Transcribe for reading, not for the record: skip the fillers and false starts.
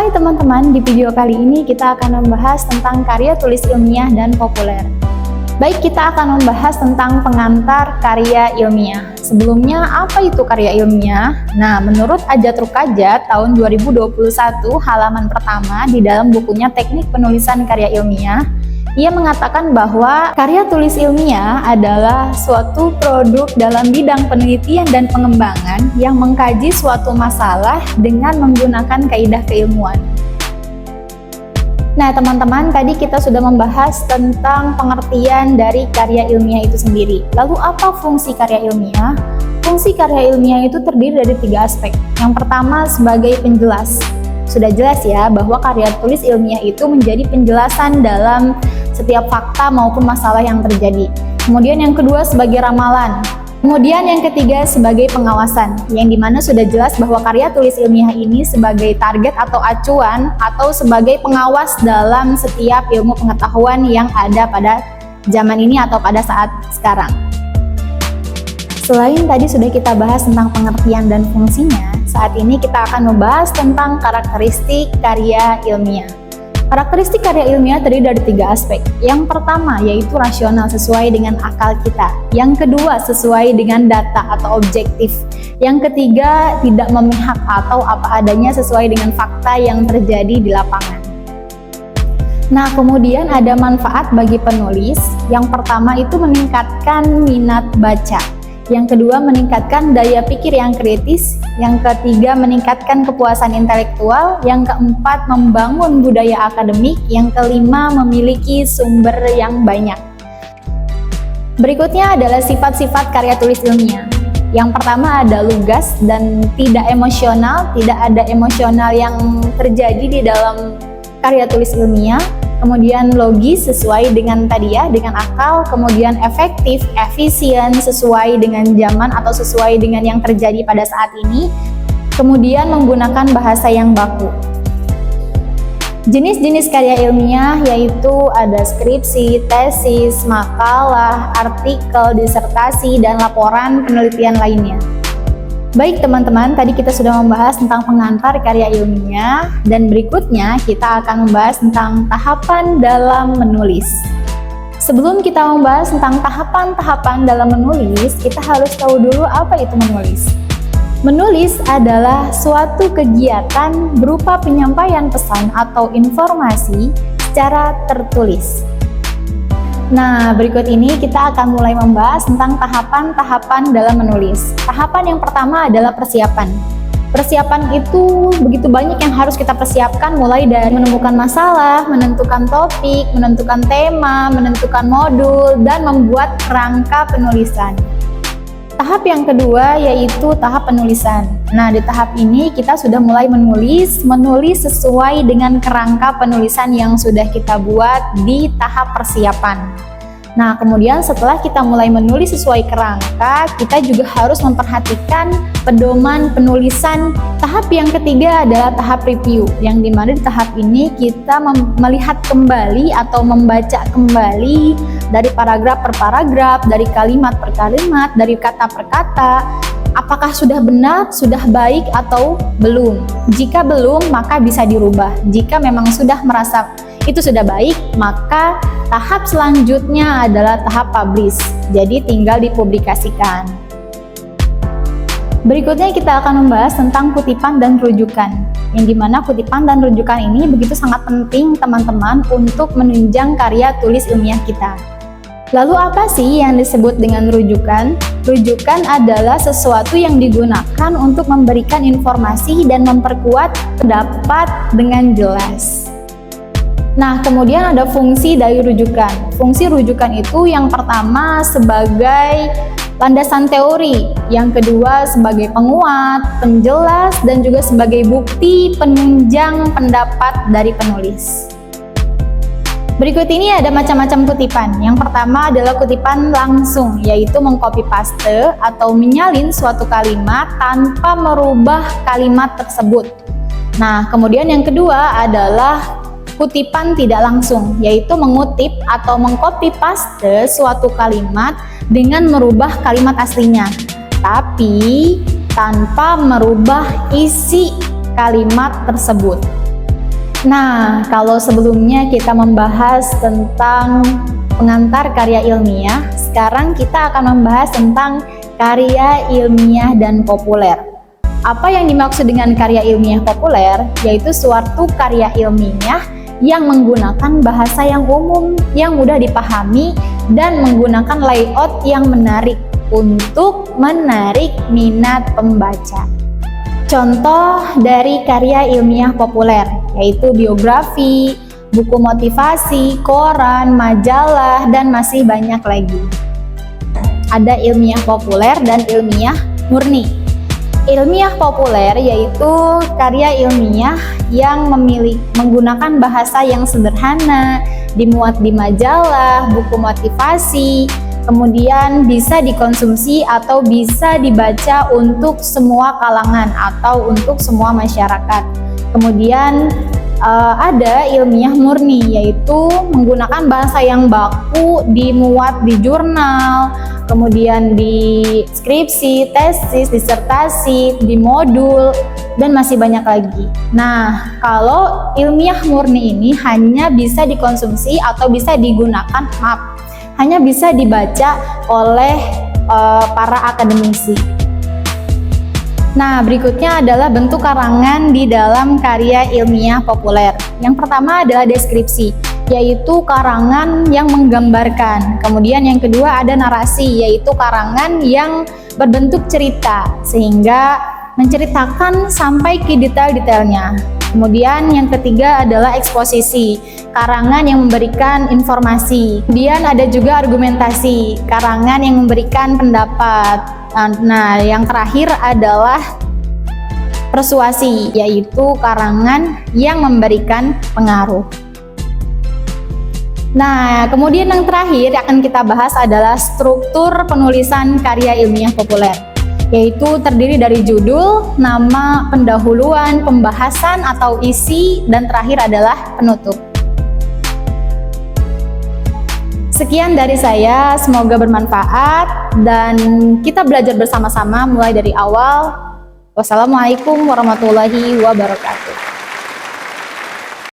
Hai teman-teman, di video kali ini kita akan membahas tentang karya tulis ilmiah dan populer. Baik, kita akan membahas tentang pengantar karya ilmiah. Sebelumnya, apa itu karya ilmiah? Nah, menurut Ajat-Rukajat tahun 2021 halaman pertama di dalam bukunya Teknik Penulisan Karya Ilmiah, ia mengatakan bahwa karya tulis ilmiah adalah suatu produk dalam bidang penelitian dan pengembangan yang mengkaji suatu masalah dengan menggunakan kaidah keilmuan. Nah teman-teman, tadi kita sudah membahas tentang pengertian dari karya ilmiah itu sendiri. Lalu apa fungsi karya ilmiah? Fungsi karya ilmiah itu terdiri dari 3 aspek. Yang pertama sebagai penjelas. Sudah jelas ya bahwa karya tulis ilmiah itu menjadi penjelasan dalam setiap fakta maupun masalah yang terjadi. Kemudian yang kedua sebagai ramalan. Kemudian yang ketiga sebagai pengawasan, yang dimana sudah jelas bahwa karya tulis ilmiah ini sebagai target atau acuan atau sebagai pengawas dalam setiap ilmu pengetahuan yang ada pada zaman ini atau pada saat sekarang. Selain tadi sudah kita bahas tentang pengertian dan fungsinya, saat ini kita akan membahas tentang karakteristik karya ilmiah. Karakteristik karya ilmiah terdiri dari 3 aspek. Yang pertama yaitu rasional sesuai dengan akal kita. Yang kedua sesuai dengan data atau objektif. Yang ketiga tidak memihak atau apa adanya sesuai dengan fakta yang terjadi di lapangan. Nah, kemudian ada manfaat bagi penulis. Yang pertama itu meningkatkan minat baca. Yang kedua meningkatkan daya pikir yang kritis, yang ketiga meningkatkan kepuasan intelektual, yang keempat membangun budaya akademik, yang kelima memiliki sumber yang banyak. Berikutnya adalah sifat-sifat karya tulis ilmiah. Yang pertama ada lugas dan tidak emosional, tidak ada emosional yang terjadi di dalam karya tulis ilmiah. Kemudian logis sesuai dengan tadi ya, dengan akal, kemudian efektif, efisien sesuai dengan zaman atau sesuai dengan yang terjadi pada saat ini, kemudian menggunakan bahasa yang baku. Jenis-jenis karya ilmiah yaitu ada skripsi, tesis, makalah, artikel, disertasi, dan laporan penelitian lainnya. Baik teman-teman, tadi kita sudah membahas tentang pengantar karya ilmiah dan berikutnya kita akan membahas tentang tahapan dalam menulis. Sebelum kita membahas tentang tahapan-tahapan dalam menulis, kita harus tahu dulu apa itu menulis. Menulis adalah suatu kegiatan berupa penyampaian pesan atau informasi secara tertulis. Nah, berikut ini kita akan mulai membahas tentang tahapan-tahapan dalam menulis. Tahapan yang pertama adalah persiapan. Persiapan itu begitu banyak yang harus kita persiapkan, mulai dari menemukan masalah, menentukan topik, menentukan tema, menentukan modul, dan membuat kerangka penulisan. Tahap yang kedua yaitu tahap penulisan. Nah, di tahap ini kita sudah mulai menulis sesuai dengan kerangka penulisan yang sudah kita buat di tahap persiapan. Nah, kemudian setelah kita mulai menulis sesuai kerangka, kita juga harus memperhatikan pedoman penulisan. Tahap yang ketiga adalah tahap review, yang dimana di tahap ini kita melihat kembali atau membaca kembali dari paragraf per paragraf, dari kalimat per kalimat, dari kata per kata, apakah sudah benar, sudah baik atau belum. Jika belum, maka bisa dirubah. Jika memang sudah merasa itu sudah baik, maka tahap selanjutnya adalah tahap publish. Jadi tinggal dipublikasikan. Berikutnya kita akan membahas tentang kutipan dan rujukan. Yang dimana kutipan dan rujukan ini begitu sangat penting teman-teman untuk menunjang karya tulis ilmiah kita. Lalu apa sih yang disebut dengan rujukan? Rujukan adalah sesuatu yang digunakan untuk memberikan informasi dan memperkuat pendapat dengan jelas. Nah, kemudian ada fungsi dari rujukan. Fungsi rujukan itu yang pertama sebagai landasan teori, yang kedua sebagai penguat, penjelas, dan juga sebagai bukti penunjang pendapat dari penulis. Berikut ini ada macam-macam kutipan. Yang pertama adalah kutipan langsung, yaitu mengcopy paste atau menyalin suatu kalimat tanpa merubah kalimat tersebut. Nah, kemudian yang kedua adalah kutipan tidak langsung, yaitu mengutip atau mengcopy paste suatu kalimat dengan merubah kalimat aslinya, tapi tanpa merubah isi kalimat tersebut. Nah, kalau sebelumnya kita membahas tentang pengantar karya ilmiah, sekarang kita akan membahas tentang karya ilmiah dan populer. Apa yang dimaksud dengan karya ilmiah populer? Yaitu suatu karya ilmiah yang menggunakan bahasa yang umum, yang mudah dipahami, dan menggunakan layout yang menarik untuk menarik minat pembaca. Contoh dari karya ilmiah populer yaitu biografi, buku motivasi, koran, majalah, dan masih banyak lagi. Ada ilmiah populer dan ilmiah murni. Ilmiah populer yaitu karya ilmiah yang menggunakan bahasa yang sederhana, dimuat di majalah, buku motivasi, kemudian bisa dikonsumsi atau bisa dibaca untuk semua kalangan atau untuk semua masyarakat. Kemudian ada ilmiah murni yaitu menggunakan bahasa yang baku, dimuat di jurnal, kemudian di skripsi, tesis, disertasi, di modul, dan masih banyak lagi. Nah, kalau ilmiah murni ini hanya bisa dikonsumsi atau bisa digunakan, hanya bisa dibaca oleh para akademisi. Nah, berikutnya adalah bentuk karangan di dalam karya ilmiah populer. Yang pertama adalah deskripsi, yaitu karangan yang menggambarkan. Kemudian yang kedua ada narasi, yaitu karangan yang berbentuk cerita, sehingga menceritakan sampai ke detail-detailnya. Kemudian yang ketiga adalah eksposisi, karangan yang memberikan informasi. Kemudian ada juga argumentasi, karangan yang memberikan pendapat. Nah, yang terakhir adalah persuasi, yaitu karangan yang memberikan pengaruh. Nah, kemudian yang terakhir akan kita bahas adalah struktur penulisan karya ilmiah populer, yaitu terdiri dari judul, nama, pendahuluan, pembahasan atau isi, dan terakhir adalah penutup. Sekian dari saya, semoga bermanfaat dan kita belajar bersama-sama mulai dari awal. Wassalamualaikum warahmatullahi wabarakatuh.